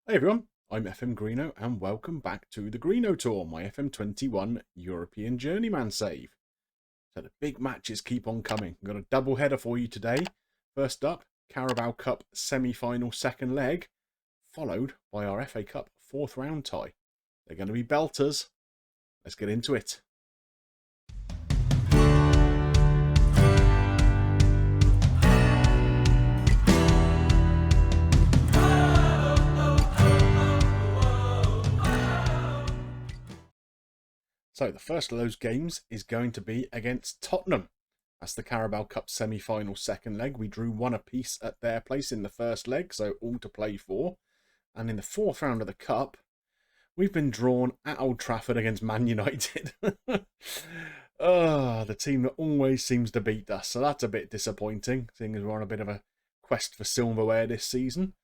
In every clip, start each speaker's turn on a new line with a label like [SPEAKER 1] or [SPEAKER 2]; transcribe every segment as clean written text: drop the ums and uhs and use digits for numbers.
[SPEAKER 1] Hey everyone, I'm FMGreeno and welcome back to the Greeno Tour, my FM21 European Journeyman save. So the big matches keep on coming. We've got a double header for you today. First up, Carabao Cup semi-final second leg, followed by our FA Cup fourth round tie. They're going to be belters. Let's get into it. So the first of those games is going to be against Tottenham. That's the Carabao Cup semi-final second leg. We drew one apiece at their place in the first leg, so all to play for. And in the fourth round of the Cup, we've been drawn at Old Trafford against Man United. The team that always seems to beat us. So that's a bit disappointing, seeing as we're on a bit of a quest for silverware this season.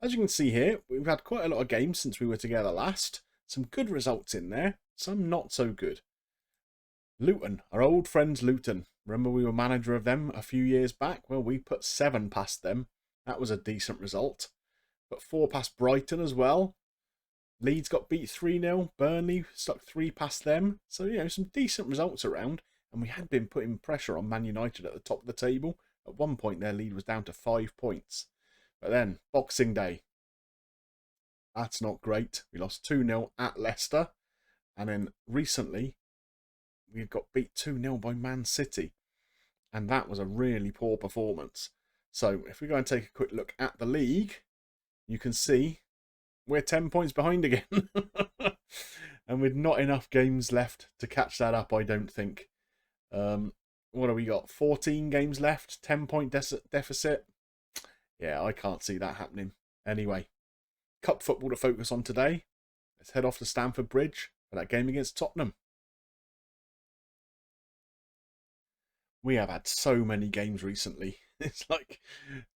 [SPEAKER 1] As you can see here, we've had quite a lot of games since we were together last. Some good results in there, some not so good. Luton, our old friends Luton. Remember we were manager of them a few years back? Well, we put 7 past them. That was a decent result. But 4 past Brighton as well. Leeds got beat 3-0. Burnley stuck 3 past them. So, some decent results around. And we had been putting pressure on Man United at the top of the table. At one point, their lead was down to 5 points. But then, Boxing Day. That's not great. We lost 2-0 at Leicester. And then recently, we got beat 2-0 by Man City. And that was a really poor performance. So, if we go and take a quick look at the league, you can see we're 10 points behind again. And with not enough games left to catch that up, I don't think. What have we got? 14 games left, 10-point deficit. Yeah, I can't see that happening. Anyway, cup football to focus on today. Let's head off to Stamford Bridge for that game against Tottenham. We have had so many games recently. It's like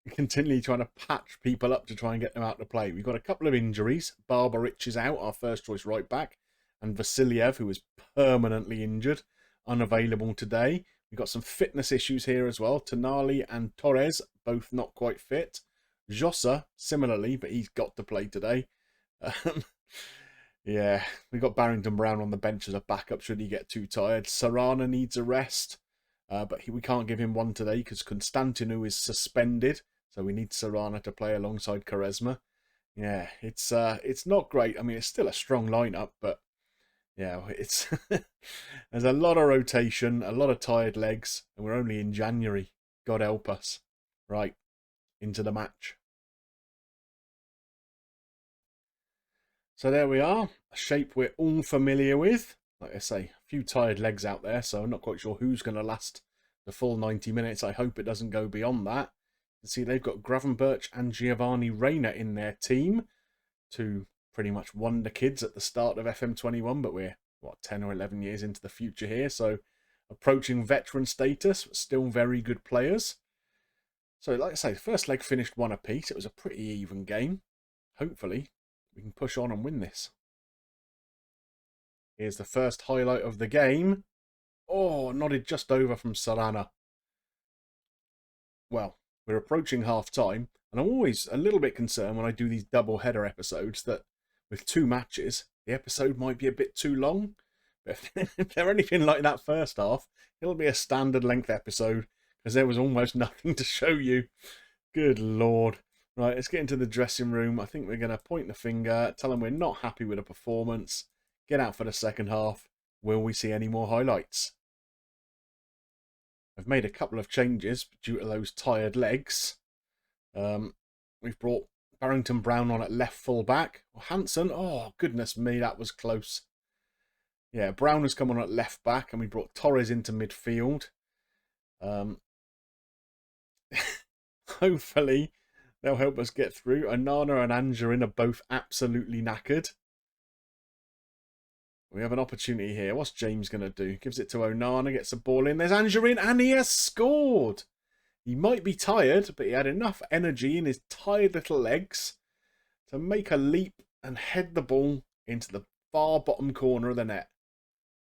[SPEAKER 1] we're continually trying to patch people up to try and get them out to play. We've got a couple of injuries. Barbarich is out, our first choice right back, and Vasiliev, who is permanently injured, unavailable today. We've got some fitness issues here as well. Tonali and Torres, both not quite fit. Jossa, similarly, but he's got to play today. Yeah, we've got Barrington Brown on the bench as a backup should he get too tired. Sarana needs a rest. But we can't give him one today because Constantinu is suspended. So we need Sarana to play alongside Quaresma. Yeah, it's not great. I mean, it's still a strong lineup, but yeah, it's there's a lot of rotation, a lot of tired legs, and we're only in January. God help us. Right, into the match. So there we are, a shape we're all familiar with. Like I say, a few tired legs out there, so I'm not quite sure who's going to last the full 90 minutes. I hope it doesn't go beyond that. You can see they've got Gravenberch and Giovanni Reina in their team. 2 pretty much wonder kids at the start of FM21, but we're, 10 or 11 years into the future here, so approaching veteran status, but still very good players. So like I say, the first leg finished 1 apiece. It was a pretty even game. Hopefully, we can push on and win this. Here's the first highlight of the game. Oh, nodded just over from Sarana. Well, we're approaching half-time, and I'm always a little bit concerned when I do these double-header episodes that with 2 matches, the episode might be a bit too long. But if they're anything like that first half, it'll be a standard-length episode because there was almost nothing to show you. Good Lord. Right, let's get into the dressing room. I think we're going to point the finger, tell them we're not happy with the performance. Get out for the second half. Will we see any more highlights? I've made a couple of changes due to those tired legs. We've brought Barrington Brown on at left full back. Hansen, oh goodness me, that was close. Yeah, Brown has come on at left back, and we brought Torres into midfield. Hopefully, they'll help us get through. Onana and Angerin are both absolutely knackered. We have an opportunity here. What's James going to do? Gives it to Onana, gets the ball in. There's Angerin, and he has scored. He might be tired, but he had enough energy in his tired little legs to make a leap and head the ball into the far bottom corner of the net.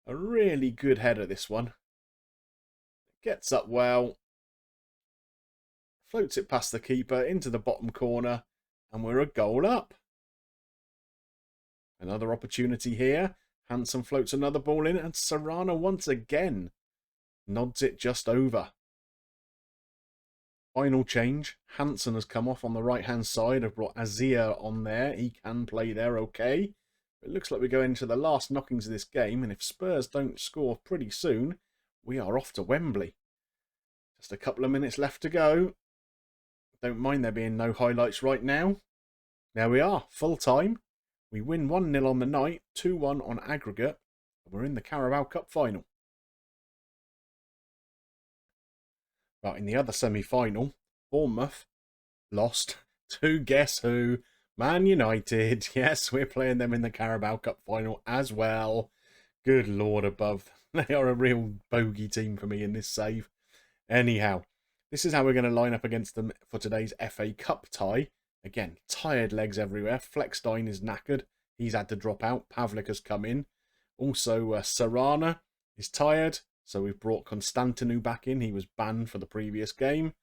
[SPEAKER 1] A really good header, this one. Gets up well. Floats it past the keeper into the bottom corner, and we're a goal up. Another opportunity here. Hansen floats another ball in, and Serrano once again nods it just over. Final change. Hansen has come off on the right-hand side. I've brought Azir on there. He can play there okay. It looks like we go into the last knockings of this game, and if Spurs don't score pretty soon, we are off to Wembley. Just a couple of minutes left to go. Don't mind there being no highlights right now. There we are, full time. We win 1-0 on the night, 2-1 on aggregate. We're in the Carabao Cup final. But in the other semi-final, Bournemouth lost to guess who? Man United. Yes, we're playing them in the Carabao Cup final as well. Good Lord above. They are a real bogey team for me in this save. Anyhow, this is how we're going to line up against them for today's FA Cup tie. Again, tired legs everywhere. Fleckstein is knackered. He's had to drop out. Pavlik has come in. Also, Sarana is tired. So we've brought Konstantinou back in. He was banned for the previous game.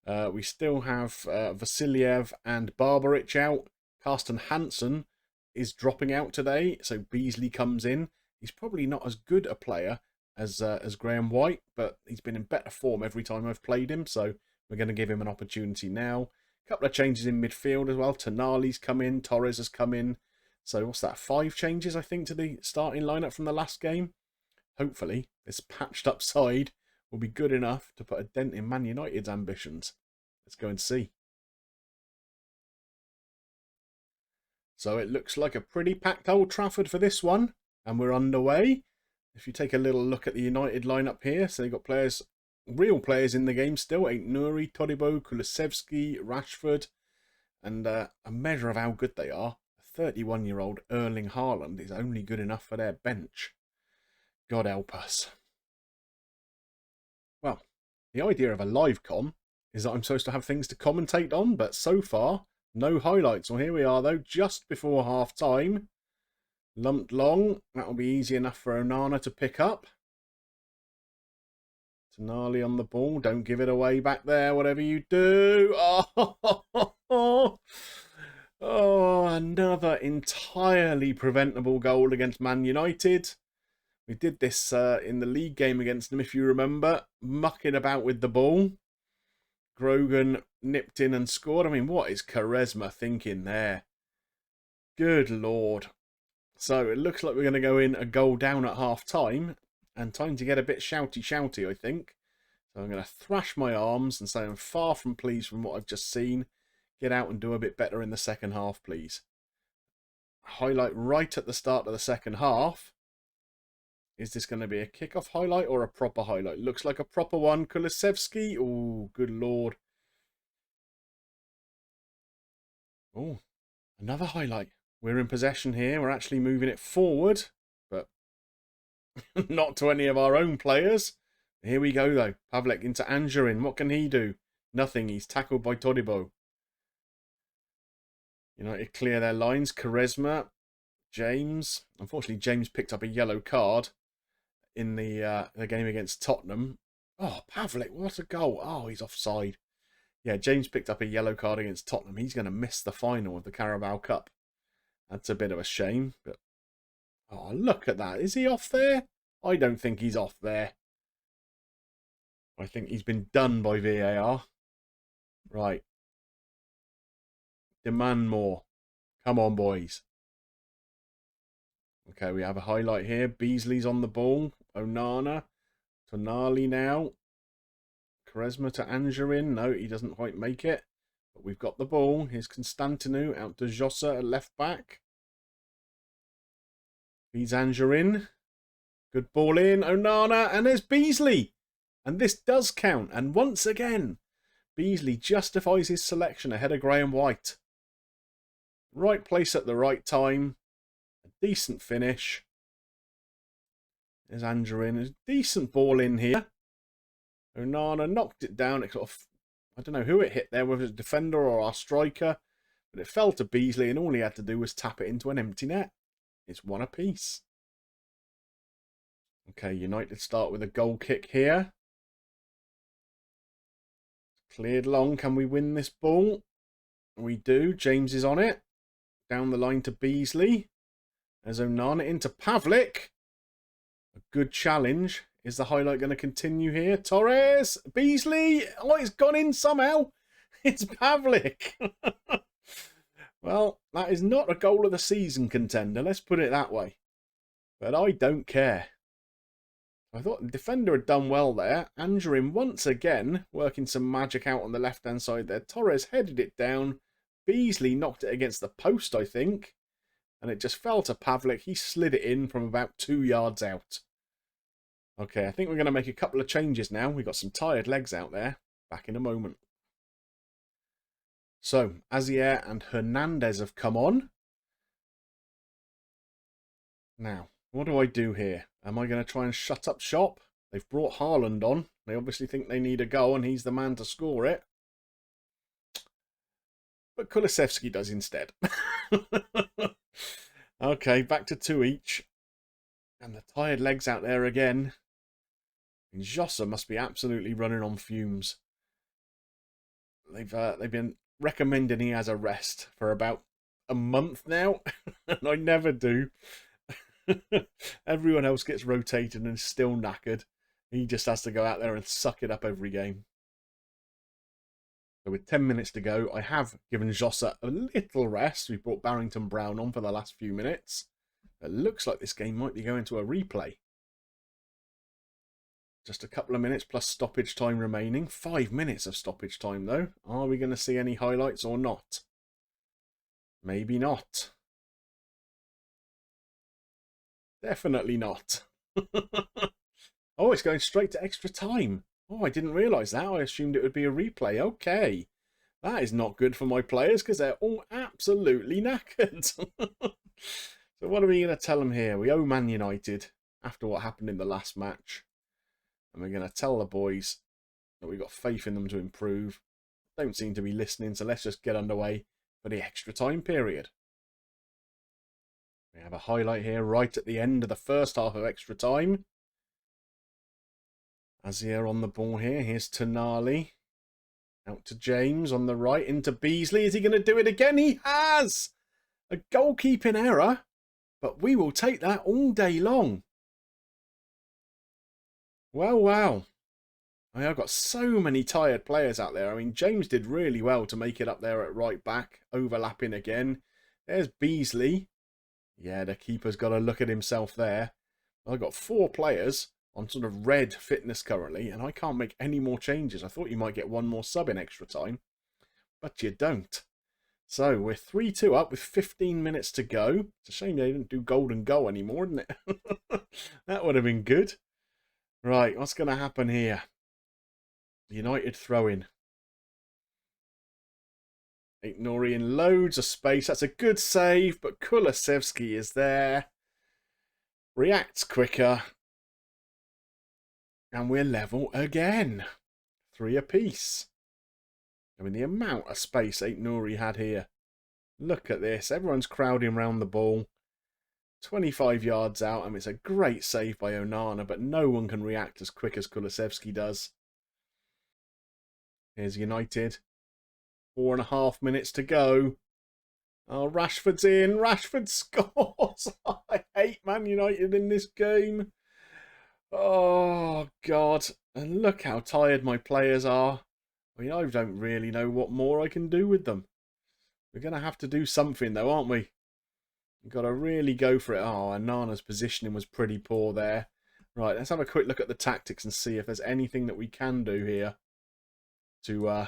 [SPEAKER 1] We still have Vasiliev and Barbaric out. Carsten Hansen is dropping out today. So Beasley comes in. He's probably not as good a player as Graham White, but he's been in better form every time I've played him. So we're going to give him an opportunity now. A couple of changes in midfield as well. Tonali's come in. Torres has come in. So what's that? 5 changes, I think, to the starting lineup from the last game. Hopefully, this patched up side will be good enough to put a dent in Man United's ambitions. Let's go and see. So it looks like a pretty packed Old Trafford for this one. And we're underway. If you take a little look at the United lineup here, so they've got players, real players in the game still. Ain't Nuri, Todibo, Kulusevski, Rashford. And a measure of how good they are. A 31-year-old Erling Haaland is only good enough for their bench. God help us. Well, the idea of a live com is that I'm supposed to have things to commentate on, but so far, no highlights. Well, here we are, though, just before half-time. Lumped long. That'll be easy enough for Onana to pick up. Tonali on the ball. Don't give it away back there, whatever you do. Oh, another entirely preventable goal against Man United. We did this in the league game against them, if you remember. Mucking about with the ball. Grogan nipped in and scored. I mean, what is Quaresma thinking there? Good Lord. So it looks like we're going to go in a goal down at half-time. And time to get a bit shouty, I think. So I'm going to thrash my arms and say I'm far from pleased from what I've just seen. Get out and do a bit better in the second half, please. Highlight right at the start of the second half. Is this going to be a kick-off highlight or a proper highlight? Looks like a proper one. Kulusevski. Oh, good Lord. Oh, another highlight. We're in possession here. We're actually moving it forward, but not to any of our own players. Here we go, though. Pavlik into Angerin. What can he do? Nothing. He's tackled by Todibo. United clear their lines. Quaresma. James. Unfortunately, James picked up a yellow card in the game against Tottenham. Oh, Pavlik, what a goal. Oh, he's offside. Yeah, James picked up a yellow card against Tottenham. He's going to miss the final of the Carabao Cup. That's a bit of a shame. But oh, look at that. Is he off there? I don't think he's off there. I think he's been done by VAR. Right. Demand more. Come on, boys. Okay, we have a highlight here. Beasley's on the ball. Onana. Tonali now. Quaresma to Angerin. No, he doesn't quite make it. But we've got the ball. Here's Konstantinou out to Jossa at left back. Feeds Angerin. Good ball in. Onana. And there's Beasley. And this does count. And once again, Beasley justifies his selection ahead of Graham White. Right place at the right time. A decent finish. There's Angerin. A decent ball in here. Onana knocked it down. It sort of, I don't know who it hit there, whether it was a defender or our striker. But it fell to Beasley and all he had to do was tap it into an empty net. It's one apiece. Okay, United start with a goal kick here. Cleared long. Can we win this ball? We do. James is on it. Down the line to Beasley. There's Onana into Pavlik. A good challenge. Is the highlight going to continue here? Torres, Beasley. Oh, it's gone in somehow. It's Pavlik. Well, that is not a goal of the season contender. Let's put it that way. But I don't care. I thought the defender had done well there. Angerin once again working some magic out on the left-hand side there. Torres headed it down. Beasley knocked it against the post, I think. And it just fell to Pavlik. He slid it in from about 2 yards out. Okay, I think we're going to make a couple of changes now. We've got some tired legs out there. Back in a moment. So, Azier and Hernandez have come on. Now, what do I do here? Am I going to try and shut up shop? They've brought Haaland on. They obviously think they need a goal and he's the man to score it. But Kulusevski does instead. Okay, back to 2 each. And the tired legs out there again. And Jossa must be absolutely running on fumes. They've been recommending he has a rest for about a month now. And I never do. Everyone else gets rotated and is still knackered. He just has to go out there and suck it up every game. So with 10 minutes to go, I have given Jossa a little rest. We brought Barrington Brown on for the last few minutes. It looks like this game might be going to a replay. Just a couple of minutes plus stoppage time remaining. 5 minutes of stoppage time though. Are we going to see any highlights or not? Maybe not. Definitely not. Oh, it's going straight to extra time. Oh, I didn't realise that. I assumed it would be a replay. Okay. That is not good for my players because they're all absolutely knackered. So what are we going to tell them here? We owe Man United after what happened in the last match. And we're going to tell the boys that we've got faith in them to improve. Don't seem to be listening, so let's just get underway for the extra time period. We have a highlight here right at the end of the first half of extra time. Azier on the ball here. Here's Tonali. Out to James on the right. Into Beasley. Is he going to do it again? He has! A goalkeeping error. But we will take that all day long. Well, wow. I mean, I've got so many tired players out there. I mean, James did really well to make it up there at right back. Overlapping again. There's Beasley. Yeah, the keeper's got to look at himself there. I've got 4 players on sort of red fitness currently, and I can't make any more changes. I thought you might get one more sub in extra time, but you don't. So we're 3-2 up with 15 minutes to go. It's a shame they didn't do golden goal anymore, isn't it? That would have been good. Right, what's going to happen here? United throw-in. Ignoring loads of space. That's a good save, but Kulusevski is there. Reacts quicker. And we're level again. 3 apiece. I mean, the amount of space Aït-Nouri had here. Look at this. Everyone's crowding around the ball. 25 yards out. I mean, it's a great save by Onana, but no one can react as quick as Kulusevski does. Here's United. 4.5 minutes to go. Oh, Rashford's in. Rashford scores. I hate Man United in this game. Oh, God. And look how tired my players are. I mean, I don't really know what more I can do with them. We're going to have to do something, though, aren't we? We've got to really go for it. Oh, and Nana's positioning was pretty poor there. Right, let's have a quick look at the tactics and see if there's anything that we can do here to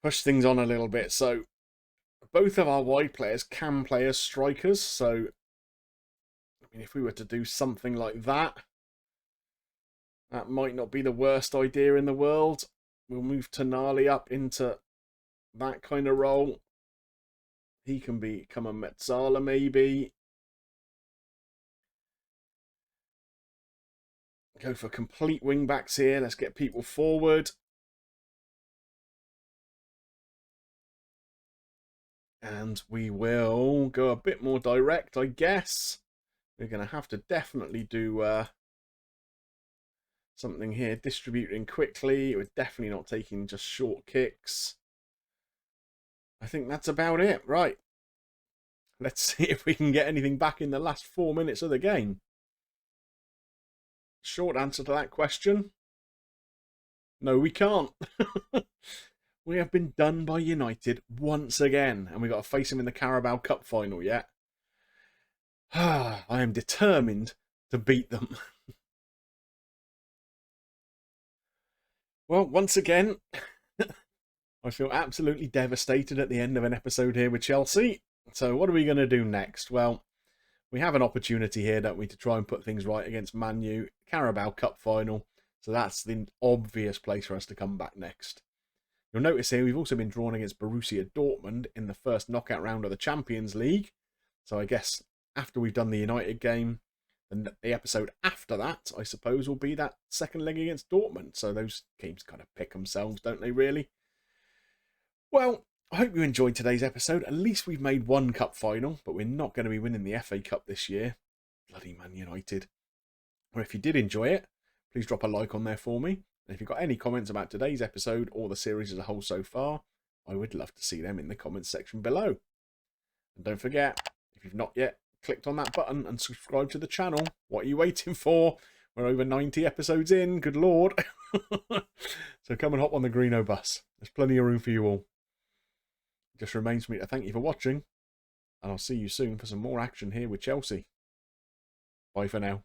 [SPEAKER 1] push things on a little bit. So, both of our wide players can play as strikers. So, I mean, if we were to do something like that, that might not be the worst idea in the world. We'll move Tonali up into that kind of role. He can become a Metzala maybe. Go for complete wing backs here. Let's get people forward. And we will go a bit more direct, I guess. We're going to have to definitely do something here. Distributing quickly. We're definitely not taking just short kicks. I think that's about it. Right. Let's see if we can get anything back in the last 4 minutes of the game. Short answer to that question. No, we can't. We have been done by United once again, and we've got to face them in the Carabao Cup final yet. I am determined to beat them. Well, once again, I feel absolutely devastated at the end of an episode here with Chelsea. So what are we going to do next? Well, we have an opportunity here, don't we, to try and put things right against Man Utd, Carabao Cup final. So that's the obvious place for us to come back next. You'll notice here we've also been drawn against Borussia Dortmund in the first knockout round of the Champions League. So I guess after we've done the United game, then the episode after that, I suppose, will be that second leg against Dortmund. So those games kind of pick themselves, don't they, really? Well, I hope you enjoyed today's episode. At least we've made one cup final, but we're not going to be winning the FA Cup this year. Bloody Man United. Or if you did enjoy it, please drop a like on there for me. And if you've got any comments about today's episode or the series as a whole so far, I would love to see them in the comments section below. And don't forget, if you've not yet clicked on that button and subscribed to the channel, what are you waiting for? We're over 90 episodes in, good lord. So come and hop on the Greenobus. There's plenty of room for you all. It just remains for me to thank you for watching, and I'll see you soon for some more action here with Chelsea. Bye for now.